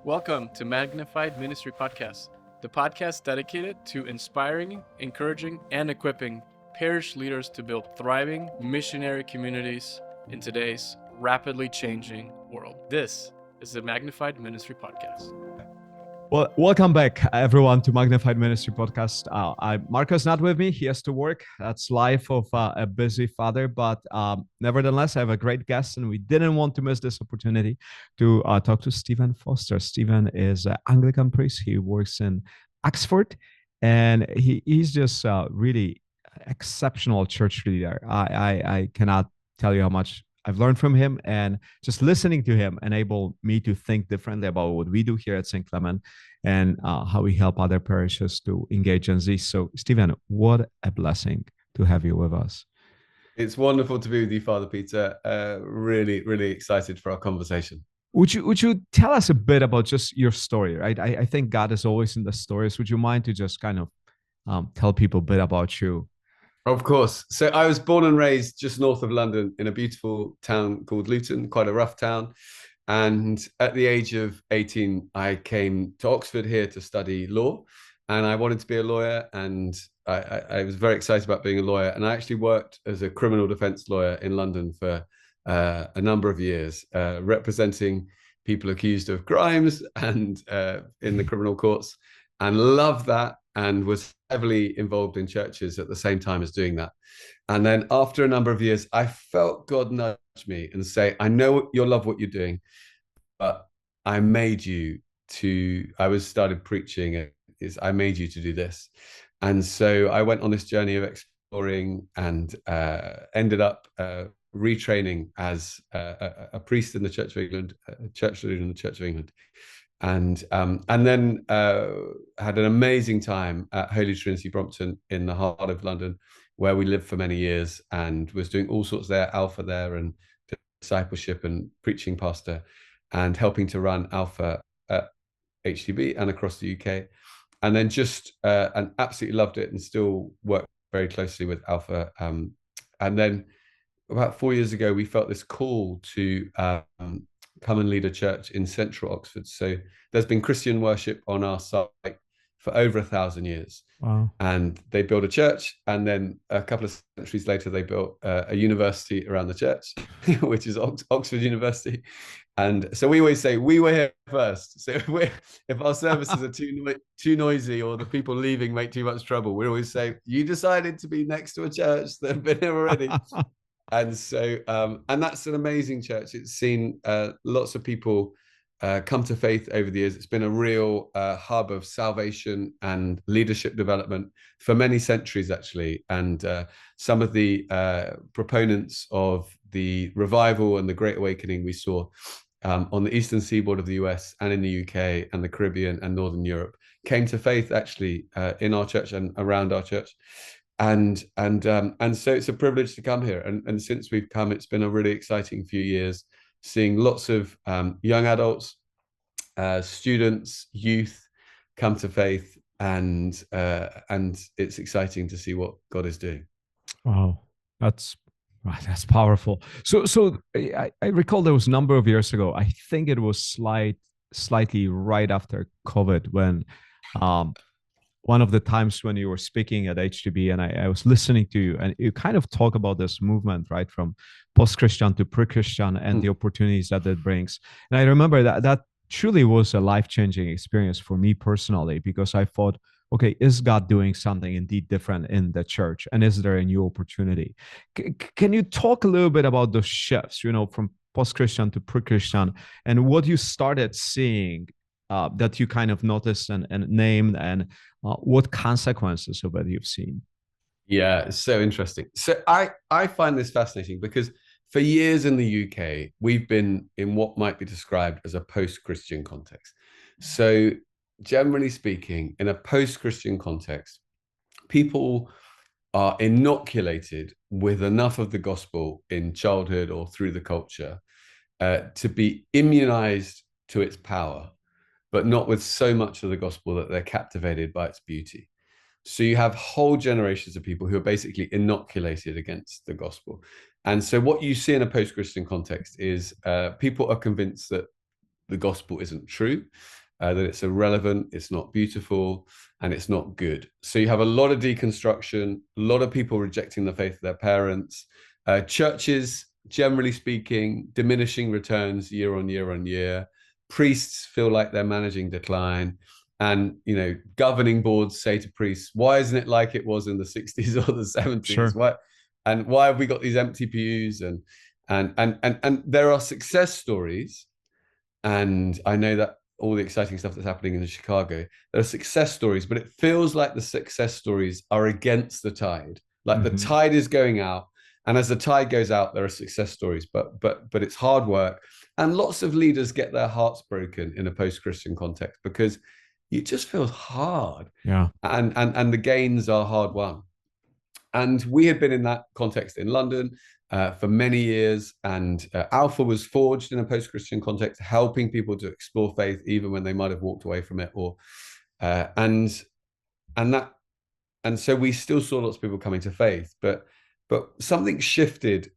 Welcome to Magnified Ministry Podcast, the podcast dedicated to inspiring, encouraging, and equipping parish leaders to build thriving missionary communities in today's rapidly changing world. This is the Magnified Ministry Podcast. Well, welcome back, everyone, to Magnified Ministry Podcast. Marco's not with me. He has to work. That's life of a busy father. But nevertheless, I have a great guest, and we didn't want to miss this opportunity to talk to Stephen Foster. Stephen is an Anglican priest. He works in Oxford, and he's just a really exceptional church leader. I cannot tell you how much I've learned from him, and just listening to him enabled me to think differently about what we do here at Saint Clement and how we help other parishes to engage in this. So, Stephen, what a blessing to have you with us. It's wonderful to be with you, Father Peter. Really, really excited for our conversation. Would you tell us a bit about just your story, right? I think God is always in the stories. Would you mind to just kind of tell people a bit about you? Of course. So I was born and raised just north of London in a beautiful town called Luton, quite a rough town. And at the age of 18, I came to Oxford here to study law. And I wanted to be a lawyer. And I was very excited about being a lawyer. And I actually worked as a criminal defense lawyer in London for a number of years, representing people accused of crimes and in the criminal courts, and loved that. And was heavily involved in churches at the same time as doing that. And then after a number of years, I felt God nudge me and say, I know you'll love what you're doing, but I made you to, started preaching, I made you to do this. And so I went on this journey of exploring and ended up retraining as a priest in the Church of England, a church leader in the Church of England. And then had an amazing time at Holy Trinity Brompton in the heart of London, where we lived for many years, and was doing all sorts there, Alpha there, and discipleship and preaching pastor, and helping to run Alpha at HTB and across the UK. And then and absolutely loved it, and still work very closely with Alpha. And then about 4 years ago, we felt this call to come and lead a church in central Oxford. So there's been Christian worship on our site for over 1,000 years. Wow. And they built a church, and then a couple of centuries later, they built a university around the church, which is Oxford University. And so we always say, we were here first. So if our services are too noisy, or the people leaving make too much trouble, we always say, you decided to be next to a church that have been here already. And so, and that's an amazing church. It's seen lots of people come to faith over the years. It's been a real hub of salvation and leadership development for many centuries, actually. And some of the proponents of the revival and the Great Awakening we saw on the eastern seaboard of the US and in the UK and the Caribbean and Northern Europe came to faith, actually, in our church and around our church. And so it's a privilege to come here. And since we've come, it's been a really exciting few years, seeing lots of young adults, students, youth come to faith, and it's exciting to see what God is doing. Wow, that's powerful. So I recall there was a number of years ago. I think it was slightly right after COVID, when one of the times when you were speaking at HTB, and I was listening to you, and you kind of talk about this movement, right, from post-Christian to pre-Christian, and the opportunities that it brings. And I remember that truly was a life-changing experience for me personally, because I thought, okay, is God doing something indeed different in the church? And is there a new opportunity? Can you talk a little bit about those shifts, from post-Christian to pre-Christian, and what you started seeing that you kind of noticed and named, and what consequences of it you've seen? Yeah, it's so interesting. So I find this fascinating, because for years in the UK, we've been in what might be described as a post-Christian context. So generally speaking, in a post-Christian context, people are inoculated with enough of the gospel in childhood or through the culture to be immunized to its power, but not with so much of the gospel that they're captivated by its beauty. So you have whole generations of people who are basically inoculated against the gospel. And so what you see in a post-Christian context is people are convinced that the gospel isn't true, that it's irrelevant, it's not beautiful, and it's not good. So you have a lot of deconstruction, a lot of people rejecting the faith of their parents, churches, generally speaking, diminishing returns year on year on year. Priests feel like they're managing decline. And, governing boards say to priests, why isn't it like it was in the 60s or the 70s? Sure. Why have we got these empty pews? And there are success stories. And I know that all the exciting stuff that's happening in Chicago, there are success stories, but it feels like the success stories are against the tide. Like the tide is going out. And as the tide goes out, there are success stories, but it's hard work. And lots of leaders get their hearts broken in a post-Christian context because it just feels hard. Yeah. And the gains are hard won. And we had been in that context in London for many years. And Alpha was forged in a post-Christian context, helping people to explore faith, even when they might have walked away from it. And so we still saw lots of people coming to faith, but something shifted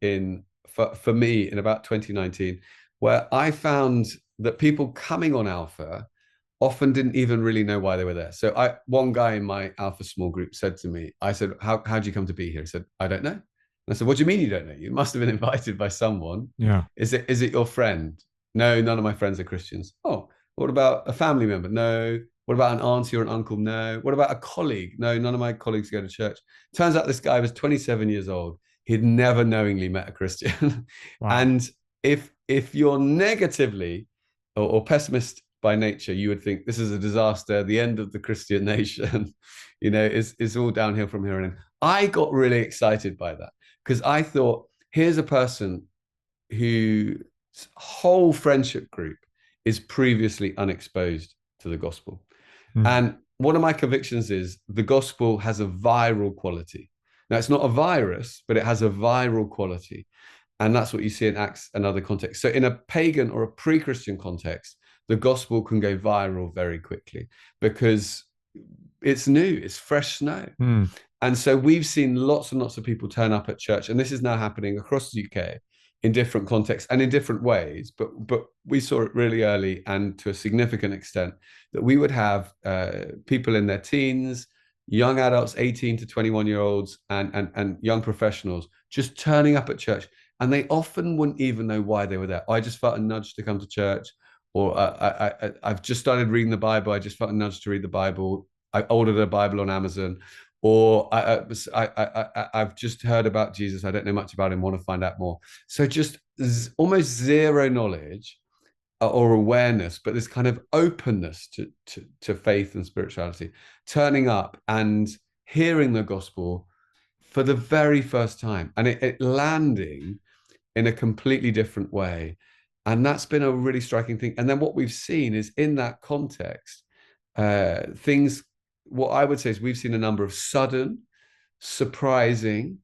for me in about 2019, where I found that people coming on Alpha often didn't even really know why they were there. So one guy in my Alpha small group said to me, I said, how'd you come to be here? He said, I don't know. And I said, what do you mean you don't know? You must have been invited by someone. Yeah. Is it your friend? No, none of my friends are Christians. Oh, what about a family member? No. What about an auntie or an uncle? No. What about a colleague? No, none of my colleagues go to church. Turns out this guy was 27 years old. He'd never knowingly met a Christian. Wow. And if you're negatively or pessimist by nature, you would think this is a disaster, the end of the Christian nation, is all downhill from here on in. I got really excited by that because I thought, here's a person whose whole friendship group is previously unexposed to the gospel. And one of my convictions is the gospel has a viral quality. Now, it's not a virus, but it has a viral quality. And that's what you see in Acts and other contexts. So in a pagan or a pre-Christian context, the gospel can go viral very quickly because it's new, it's fresh snow. And so we've seen lots and lots of people turn up at church, and this is now happening across the UK in different contexts and in different ways. But we saw it really early and to a significant extent that we would have people in their teens, young adults, 18 to 21-year-olds, and young professionals just turning up at church. And they often wouldn't even know why they were there. I just felt a nudge to come to church, or I've just started reading the Bible. I just felt a nudge to read the Bible. I ordered a Bible on Amazon, or I've just heard about Jesus. I don't know much about him, want to find out more. So just almost zero knowledge or awareness, but this kind of openness to faith and spirituality, turning up and hearing the gospel for the very first time, and it landing in a completely different way. And that's been a really striking thing. And then what we've seen is in that context, what I would say is we've seen a number of sudden, surprising,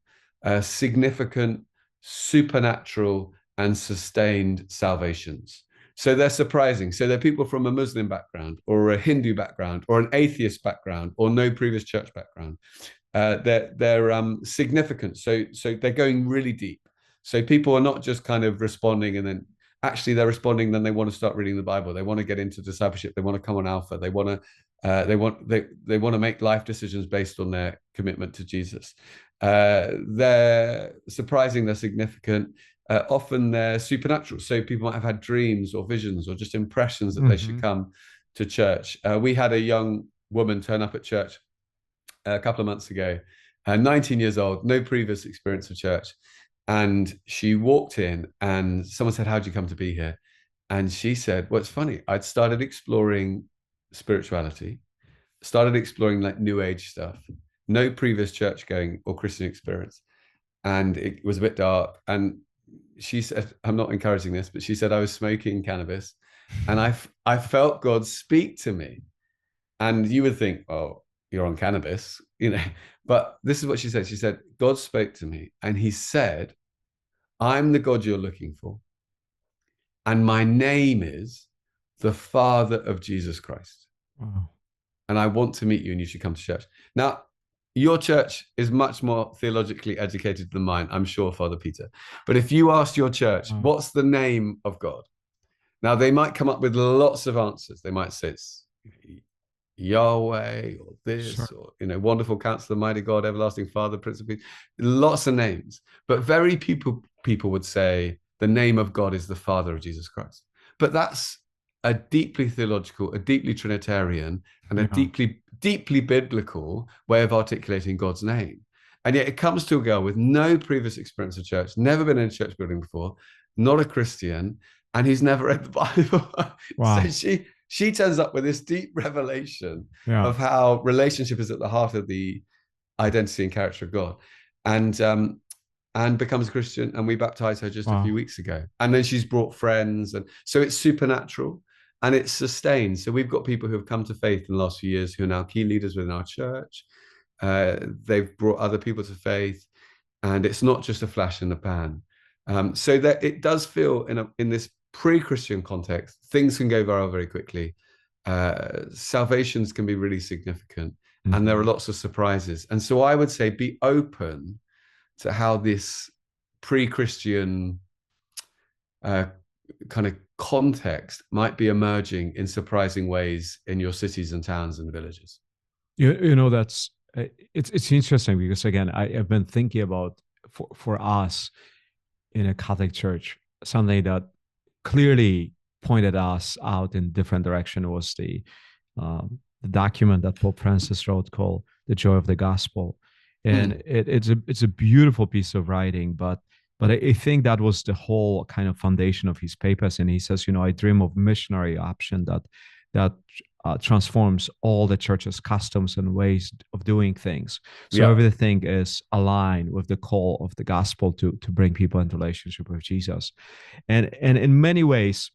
significant, supernatural, and sustained salvations. So they're surprising. So they're people from a Muslim background or a Hindu background or an atheist background or no previous church background. They're significant. So they're going really deep. So people are not just kind of responding and then actually they're responding, then they want to start reading the Bible. They want to get into discipleship. They want to come on Alpha. They want to make life decisions based on their commitment to Jesus. They're surprising. They're significant. Often they're supernatural. So people might have had dreams or visions or just impressions that they should come to church. We had a young woman turn up at church a couple of months ago, 19 years old, no previous experience of church. And she walked in and someone said, how'd you come to be here? And she said, well, it's funny. I'd started exploring spirituality, started exploring like new age stuff, no previous church going or Christian experience. And it was a bit dark. And she said, I'm not encouraging this, but she said, I was smoking cannabis and I felt God speak to me. And you would think, oh, you're on cannabis, but this is what she said. She said, God spoke to me and he said, I'm the God you're looking for. And my name is the Father of Jesus Christ. Wow. And I want to meet you and you should come to church. Now, your church is much more theologically educated than mine, I'm sure, Father Peter. But if you asked your church, what's the name of God? Now, they might come up with lots of answers. They might say it's Yahweh or this, Sure. or, wonderful counselor, mighty God, everlasting Father, Prince of Peace, lots of names. But very people would say the name of God is the Father of Jesus Christ. But that's a deeply theological, a deeply Trinitarian, and a Yeah. deeply biblical way of articulating God's name. And yet it comes to a girl with no previous experience of church, never been in a church building before, not a Christian, and who's never read the Bible. Wow. So she turns up with this deep revelation Yeah. of how relationship is at the heart of the identity and character of God, and becomes a Christian. And we baptized her just a few weeks ago. And then she's brought friends, and so it's supernatural and it's sustained. So we've got people who have come to faith in the last few years who are now key leaders within our church. They've brought other people to faith, and it's not just a flash in the pan. So that it does feel in this pre-Christian context, things can go viral very quickly. Salvations can be really significant, and there are lots of surprises. And so I would say be open to how this pre-Christian kind of context might be emerging in surprising ways in your cities and towns and villages. That's it's interesting because again, I've been thinking about for us in a Catholic church, something that clearly pointed us out in different direction was the document that Pope Francis wrote called "The Joy of the Gospel," and it's a beautiful piece of writing. But I think that was the whole kind of foundation of his papers. And he says, I dream of missionary option that transforms all the church's customs and ways of doing things. So everything is aligned with the call of the gospel to bring people into relationship with Jesus. And in many ways,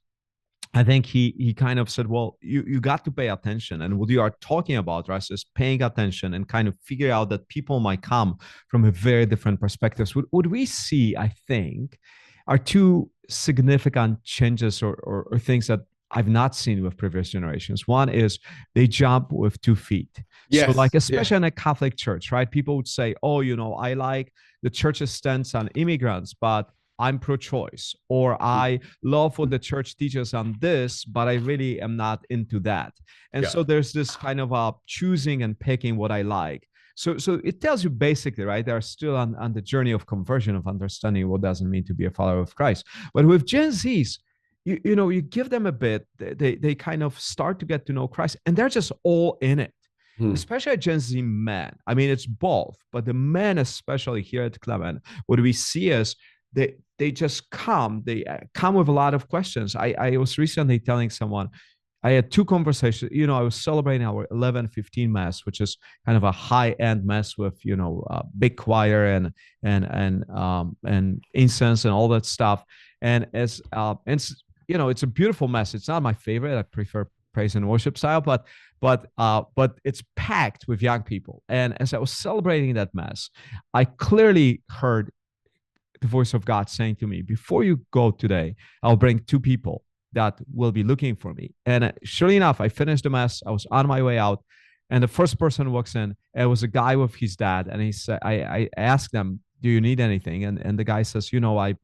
I think he kind of said, well, you got to pay attention. And what you are talking about, Russ, is paying attention and kind of figure out that people might come from a very different perspectives. What we see, I think, are two significant changes or things that I've not seen with previous generations. One is they jump with 2 feet. Yes, so like, especially in a Catholic church, right? People would say, oh, I like the church's stance on immigrants, but I'm pro-choice, or I love what the church teaches on this, but I really am not into that. And so there's this kind of choosing and picking what I like. So it tells you basically, right, they're still on the journey of conversion, of understanding what does it mean to be a follower of Christ. But with Gen Zs, you give them a bit, they kind of start to get to know Christ, and they're just all in it. Especially Gen Z men. I mean, it's both, but the men, especially here at Clement, what we see is they just come. They come with a lot of questions. I was recently telling someone, I had 2 conversations. I was celebrating our 11:15 mass, which is kind of a high-end mass with big choir and incense and all that stuff. And it's a beautiful mass. It's not my favorite. I prefer praise and worship style, but it's packed with young people. And as I was celebrating that mass, I clearly heard the voice of God saying to me, before you go today, I'll bring 2 people that will be looking for me. And surely enough, I finished the mass. I was on my way out, and the first person walks in. It was a guy with his dad. And he said, I asked them, do you need anything? And the guy says, I've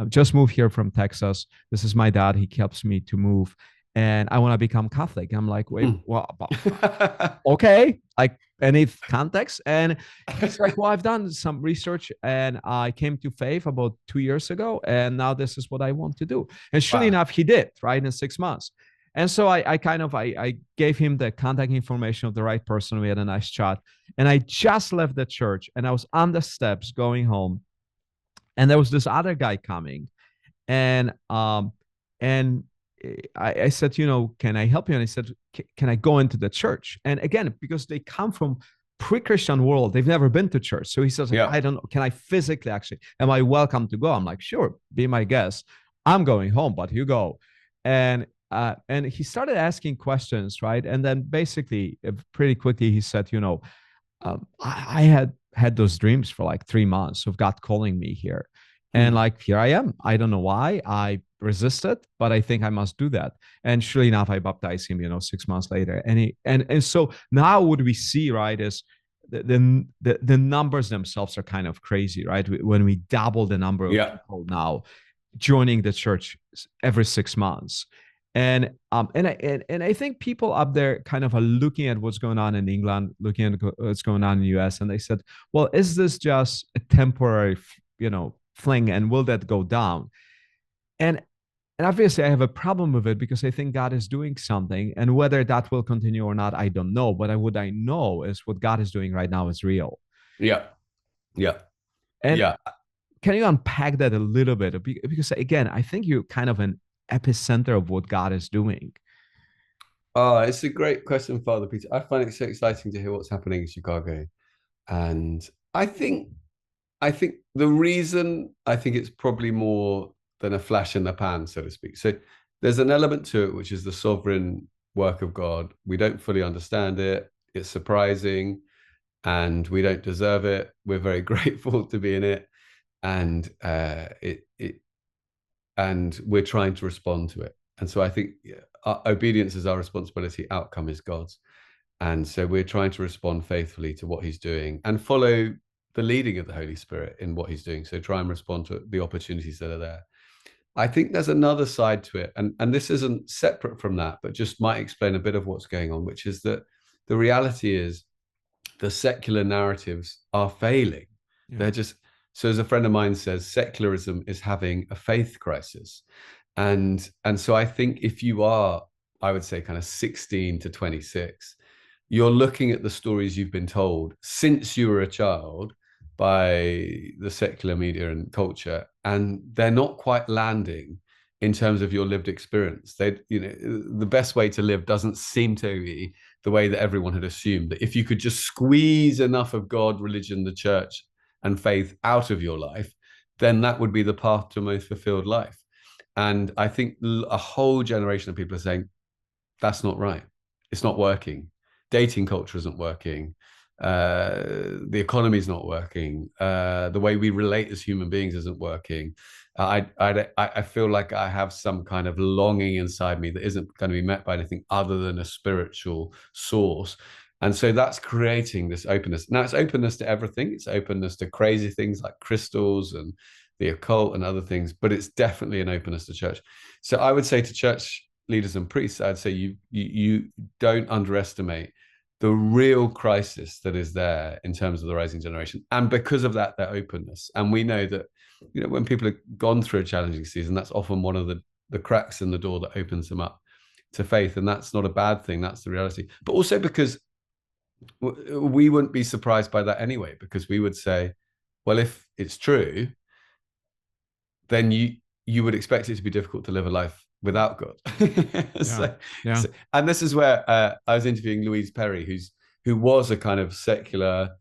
just moved here from Texas. This is my dad. He helps me to move, and I want to become Catholic. I'm like, wait, well, okay, like any context? And he's like, well, I've done some research and I came to faith about 2 years ago, and now this is what I want to do. And surely enough, he did, right, in 6 months. And so I gave him the contact information of the right person. We had a nice chat, and I just left the church, and I was on the steps going home, and there was this other guy coming, and I said, can I help you? And he said, can I go into the church? And again, because they come from pre-Christian world, they've never been to church. So he says, I don't know, can I physically am I welcome to go? I'm like, sure, be my guest. I'm going home, but you go. And he started asking questions, right? And then basically, pretty quickly, he said, I had those dreams for like 3 months of God calling me here. And like, here I am. I don't know why I resisted, but I think I must do that. And surely enough, I baptized him, 6 months later. And so now what we see, right, is the numbers themselves are kind of crazy, right? When we double the number of people now, joining the church every 6 months. And I think people up there kind of are looking at what's going on in England, looking at what's going on in the US, and they said, well, is this just a temporary, fling, and will that go down? And and obviously, I have a problem with it because I think God is doing something, and whether that will continue or not, I don't know. But what I know is what God is doing right now is real. Yeah. Yeah. And Yeah. can you unpack that a little bit? Because again, I think you're kind of an epicenter of what God is doing. Oh, it's a great question, Father Peter. I find it so exciting to hear what's happening in Chicago. And I think the reason, I think it's probably more than a flash in the pan, so to speak. So there's an element to it, which is the sovereign work of God. We don't fully understand it. It's surprising and we don't deserve it. We're very grateful to be in it. And and we're trying to respond to it. And so I think obedience is our responsibility, outcome is God's. And so we're trying to respond faithfully to what he's doing and follow the leading of the Holy Spirit in what he's doing. So try and respond to the opportunities that are there. I think there's another side to it, and this isn't separate from that, but just might explain a bit of what's going on, which is that the reality is the secular narratives are failing. Yeah. They're just, so as a friend of mine says, secularism is having a faith crisis. And so I think if you are, I would say kind of 16 to 26, you're looking at the stories you've been told since you were a child by the secular media and culture, and they're not quite landing in terms of your lived experience. The best way to live doesn't seem to be the way that everyone had assumed, that if you could just squeeze enough of God, religion, the church, and faith out of your life, then that would be the path to a most fulfilled life. And I think a whole generation of people are saying, that's not right. It's not working. Dating culture isn't working. The economy is not working. The way we relate as human beings isn't working. I feel like I have some kind of longing inside me that isn't going to be met by anything other than a spiritual source. And so that's creating this openness. Now it's openness to everything. It's openness to crazy things like crystals and the occult and other things, but it's definitely an openness to church. So I would say to church leaders and priests, I'd say you don't underestimate the real crisis that is there in terms of the rising generation. And because of that, their openness. And we know that, when people have gone through a challenging season, that's often one of the cracks in the door that opens them up to faith. And that's not a bad thing. That's the reality. But also because we wouldn't be surprised by that anyway, because we would say, well, if it's true, then you would expect it to be difficult to live a life without God. And this is where I was interviewing Louise Perry, who was a kind of secular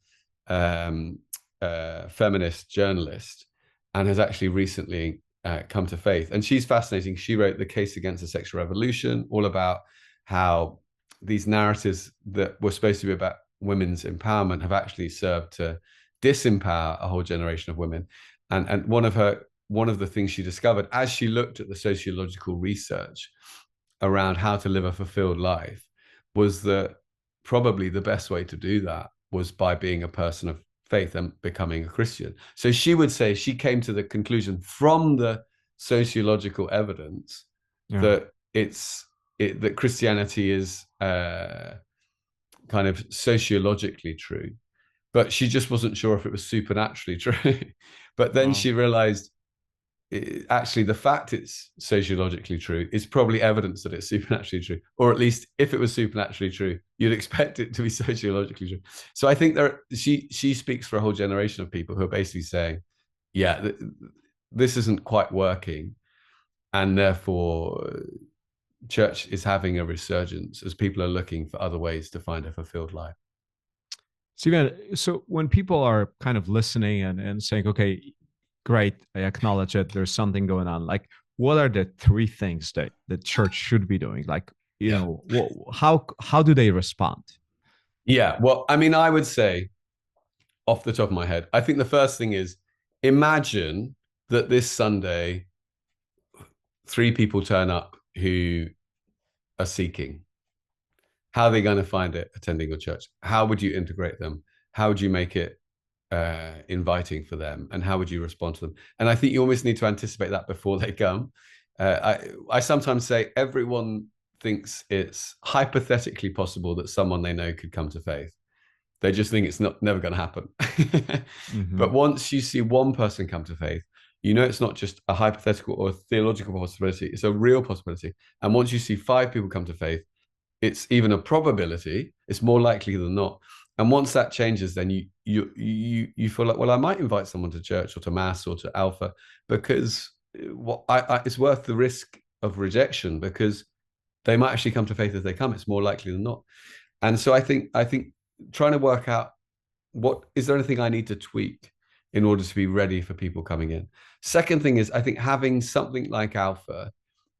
feminist journalist and has actually recently come to faith. And she's fascinating. She wrote The Case Against the Sexual Revolution, all about how these narratives that were supposed to be about women's empowerment have actually served to disempower a whole generation of women. And one of the things she discovered as she looked at the sociological research around how to live a fulfilled life was that probably the best way to do that was by being a person of faith and becoming a Christian. So she would say she came to the conclusion from the sociological evidence that that Christianity is kind of sociologically true, but she just wasn't sure if it was supernaturally true. But then she realized actually the fact it's sociologically true is probably evidence that it's supernaturally true, or at least if it was supernaturally true, you'd expect it to be sociologically true. So I think she speaks for a whole generation of people who are basically saying, yeah, this isn't quite working, and therefore church is having a resurgence as people are looking for other ways to find a fulfilled life. Stephen, so when people are kind of listening and saying, okay, great, I acknowledge it, there's something going on, like what are the three things that the church should be doing? Like, how do they respond? Yeah, well, I mean, I would say off the top of my head, I think the first thing is imagine that this Sunday 3 people turn up who are seeking. How are they going to find it attending your church? How would you integrate them? How would you make it inviting for them, and how would you respond to them? And I think you almost need to anticipate that before they come. I sometimes say everyone thinks it's hypothetically possible that someone they know could come to faith. They just think it's never going to happen. But once you see one person come to faith, you know it's not just a hypothetical or a theological possibility, it's a real possibility. And once you see 5 people come to faith, it's even a probability, it's more likely than not. And once that changes, then you feel like, well, I might invite someone to church or to mass or to Alpha, because it's worth the risk of rejection, because they might actually come to faith if they come. It's more likely than not. And so I think trying to work out, is there anything I need to tweak in order to be ready for people coming in? Second thing is, I think having something like Alpha,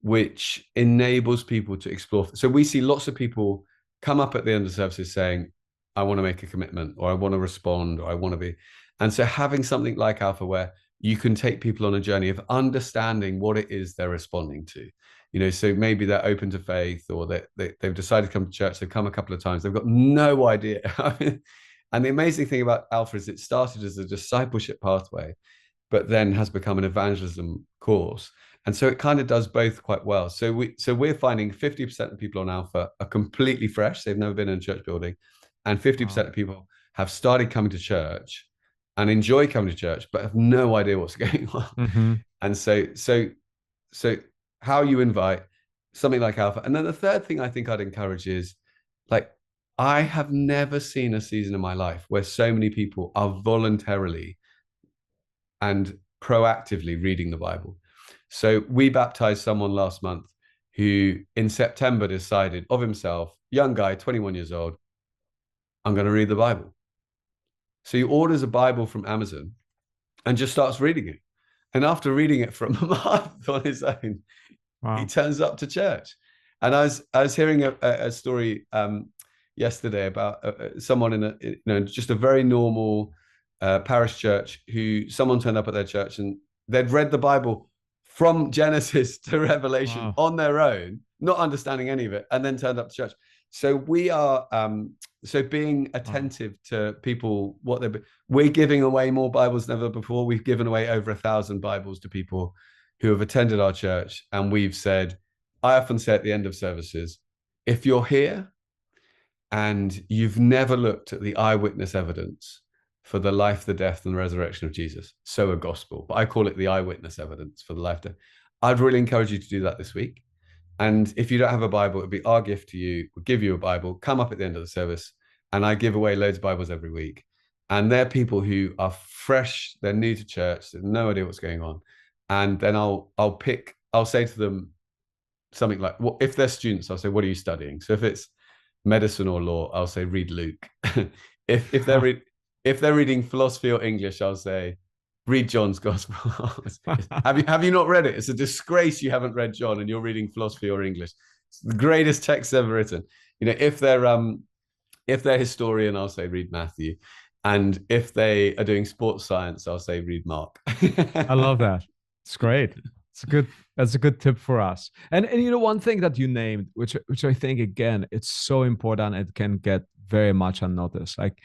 which enables people to explore. So we see lots of people come up at the end of services saying, I want to make a commitment, or I want to respond, or I want to be. And so having something like Alpha, where you can take people on a journey of understanding what it is they're responding to. So maybe they're open to faith, or they've decided to come to church. They've come a couple of times. They've got no idea. And the amazing thing about Alpha is it started as a discipleship pathway, but then has become an evangelism course. And so it kind of does both quite well. So we're finding 50% of people on Alpha are completely fresh. They've never been in a church building. And 50% of people have started coming to church and enjoy coming to church, but have no idea what's going on. And so how you invite something like Alpha. And then the third thing I think I'd encourage is, like, I have never seen a season in my life where so many people are voluntarily and proactively reading the Bible. So we baptized someone last month who in September decided of himself, young guy, 21 years old, I'm going to read the Bible. So he orders a Bible from Amazon and just starts reading it. And after reading it for a month on his own, he turns up to church. And I was hearing a story yesterday about someone in just a very normal parish church, who someone turned up at their church and they'd read the Bible from Genesis to Revelation on their own, not understanding any of it, and then turned up to church. So we are being attentive to people, we're giving away more Bibles than ever before. We've given away over 1,000 Bibles to people who have attended our church. And we've said, I often say at the end of services, if you're here and you've never looked at the eyewitness evidence for the life, the death, and the resurrection of Jesus, so a gospel, but I call it the eyewitness evidence for the life, death, I'd really encourage you to do that this week. And if you don't have a Bible, it'd be our gift to you. We'll give you a Bible, come up at the end of the service, and I give away loads of Bibles every week. And they're people who are fresh, they're new to church, they have no idea what's going on. And then I'll say to them something like, well, if they're students, I'll say, what are you studying? So if it's medicine or law, I'll say, read Luke. if they're reading philosophy or English, I'll say, read John's Gospel. Have you not read it? It's a disgrace you haven't read John and you're reading philosophy or English. It's the greatest text ever written. If they're historian, I'll say read Matthew. And if they are doing sports science, I'll say read Mark. I love that. It's great. That's a good tip for us. And one thing that you named, which I think, again, it's so important, it can get very much unnoticed. Like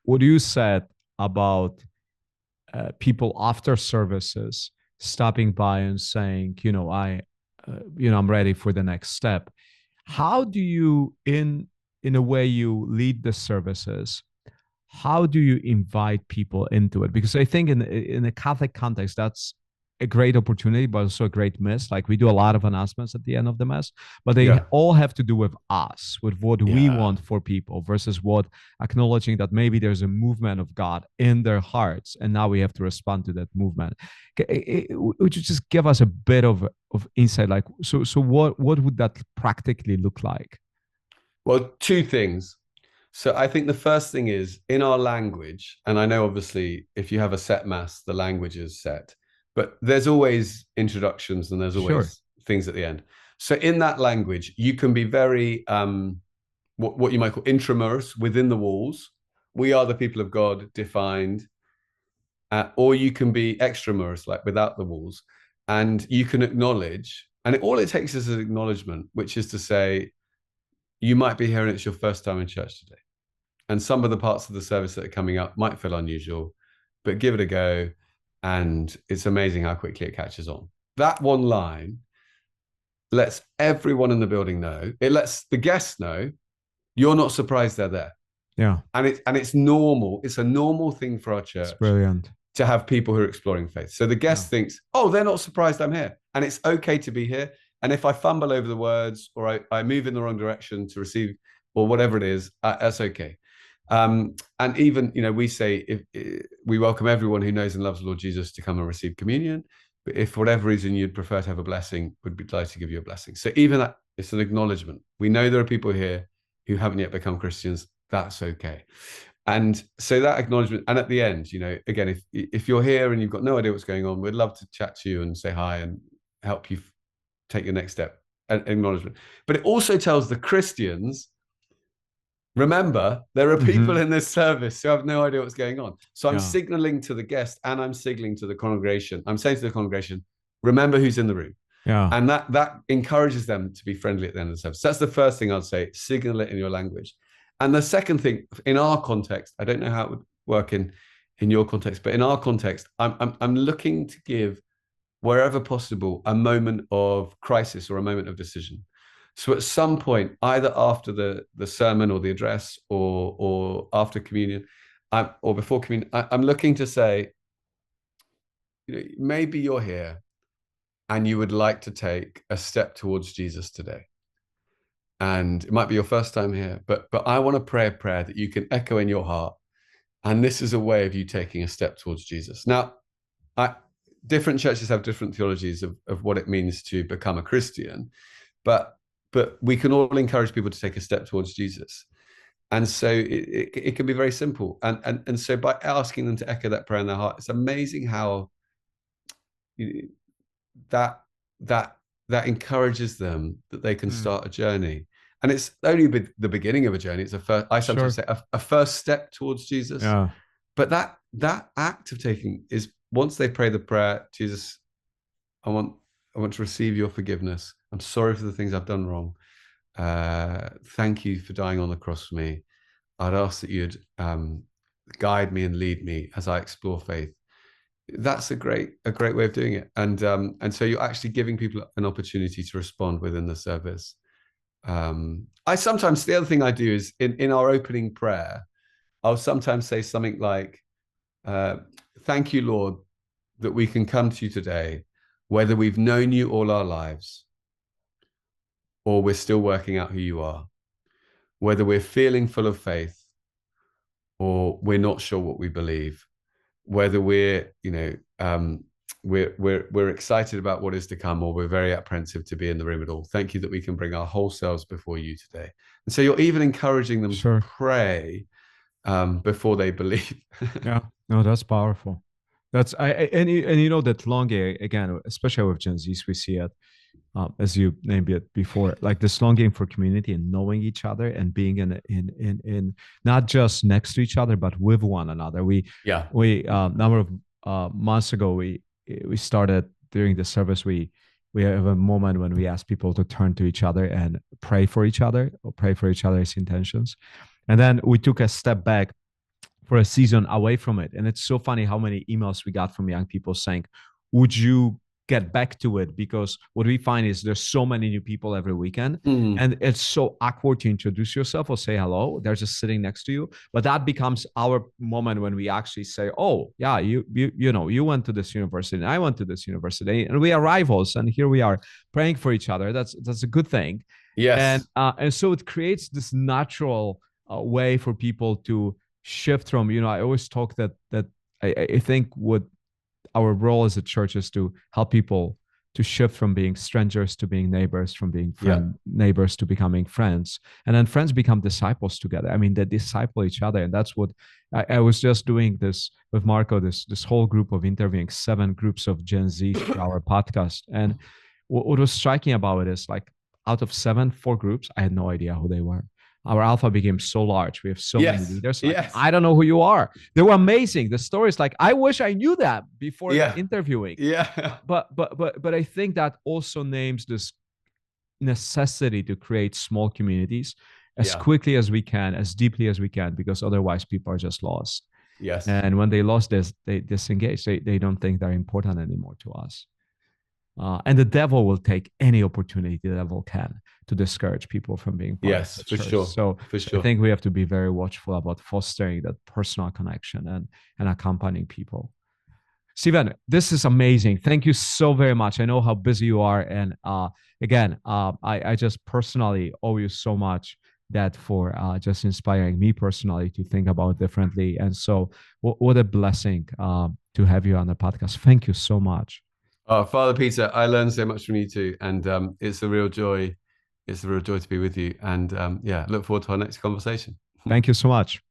what you said about people after services stopping by and saying, I'm ready for the next step. How do you, in a way you lead the services, how do you invite people into it? Because I think in the Catholic context, that's a great opportunity, but also a great miss. Like we do a lot of announcements at the end of the Mass, but they all have to do with us, with what we want for people versus what acknowledging that maybe there's a movement of God in their hearts. And now we have to respond to that movement. Would you just give us a bit of insight? Like, so what would that practically look like? Well, two things. So I think the first thing is in our language, and I know obviously if you have a set Mass, the language is set, but there's always introductions and there's always things at the end. So in that language, you can be very, what you might call intramuros, within the walls. We are the people of God, defined. Or you can be extramuros, like without the walls. And you can acknowledge, and all it takes is an acknowledgement, which is to say, you might be here and it's your first time in church today. And some of the parts of the service that are coming up might feel unusual. but give it a go. And it's amazing how quickly it catches on. That one line lets everyone in the building know. It lets the guests know you're not surprised they're there. Yeah. And it's normal. It's a normal thing for our church. It's brilliant. To have people who are exploring faith. So the guest thinks, oh, they're not surprised I'm here. And it's okay to be here. And if I fumble over the words or I move in the wrong direction to receive or whatever it is, that's okay. And even, we say we welcome everyone who knows and loves the Lord Jesus to come and receive communion. But if for whatever reason you'd prefer to have a blessing, we'd be delighted to give you a blessing. So even that, it's an acknowledgement. We know there are people here who haven't yet become Christians. That's okay. And so that acknowledgement, and at the end, again, if you're here and you've got no idea what's going on, we'd love to chat to you and say hi and help you take your next step, acknowledgement. But it also tells the Christians, remember, there are people in this service who have no idea what's going on. So I'm signaling to the guest and I'm signaling to the congregation. I'm saying to the congregation, remember who's in the room. Yeah. And that encourages them to be friendly at the end of the service. So that's the first thing I'd say, signal it in your language. And the second thing, in our context, I don't know how it would work in your context, but in our context, I'm looking to give, wherever possible, a moment of crisis or a moment of decision. So at some point, either after the sermon or the address or after communion, or before communion, I'm looking to say, maybe you're here and you would like to take a step towards Jesus today. And it might be your first time here, but I want to pray a prayer that you can echo in your heart. And this is a way of you taking a step towards Jesus. Now, different churches have different theologies of what it means to become a Christian, but we can all encourage people to take a step towards Jesus. And so it can be very simple. And so by asking them to echo that prayer in their heart, it's amazing how that encourages them that they can start a journey. And it's only the beginning of a journey. It's I sometimes say a first step towards Jesus. Yeah. But that act of taking is, once they pray the prayer, Jesus, I want to receive your forgiveness. I'm sorry for the things I've done wrong. Thank you for dying on the cross for me. I'd ask that you'd guide me and lead me as I explore faith. That's a great way of doing it. And so you're actually giving people an opportunity to respond within the service. I sometimes, the other thing I do is in our opening prayer, I'll sometimes say something like, thank you, Lord, that we can come to you today, whether we've known you all our lives or we're still working out who you are, whether we're feeling full of faith or we're not sure what we believe, whether we're excited about what is to come or we're very apprehensive to be in the room at all. Thank you that we can bring our whole selves before you today. And so you're even encouraging them to pray before they believe. Yeah, no, that's powerful. And you know that longing, again, especially with Gen Zs, we see it, as you named it before, like this longing for community and knowing each other and being in not just next to each other but with one another. We number of months ago we started during the service. We have a moment when we ask people to turn to each other and pray for each other or pray for each other's intentions, and then we took a step back for a season away from it. And it's so funny how many emails we got from young people saying, would you get back to it? Because what we find is there's so many new people every weekend and it's so awkward to introduce yourself or say hello. They're just sitting next to you. But that becomes our moment when we actually say, oh yeah, you went to this university and I went to this university and we are rivals and here we are praying for each other. That's a good thing. Yes. And so it creates this natural way for people to shift from, I always talk that I think what our role as a church is to help people to shift from being strangers to being neighbors, from being neighbors to becoming friends. And then friends become disciples together. I mean, they disciple each other. And that's what I was just doing this with Marco, this whole group of interviewing 7 groups of Gen Z for our podcast. And what was striking about it is, like, out of 7, 4 groups, I had no idea who they were. Our alpha became so large. We have so many leaders. Like, I don't know who you are. They were amazing. The stories, like, I wish I knew that before interviewing. Yeah. But I think that also names this necessity to create small communities as quickly as we can, as deeply as we can, because otherwise people are just lost. Yes. And when they lost this, they disengage. They don't think they're important anymore to us. And the devil will take any opportunity the devil can to discourage people from being part of the church. Sure. So I think we have to be very watchful about fostering that personal connection and accompanying people. Stephen, this is amazing. Thank you so very much. I know how busy you are. And again, I just personally owe you so much that for just inspiring me personally to think about differently. And so what a blessing to have you on the podcast. Thank you so much. Oh, Father Peter, I learned so much from you too. And it's a real joy. It's a real joy to be with you. And look forward to our next conversation. Thank you so much.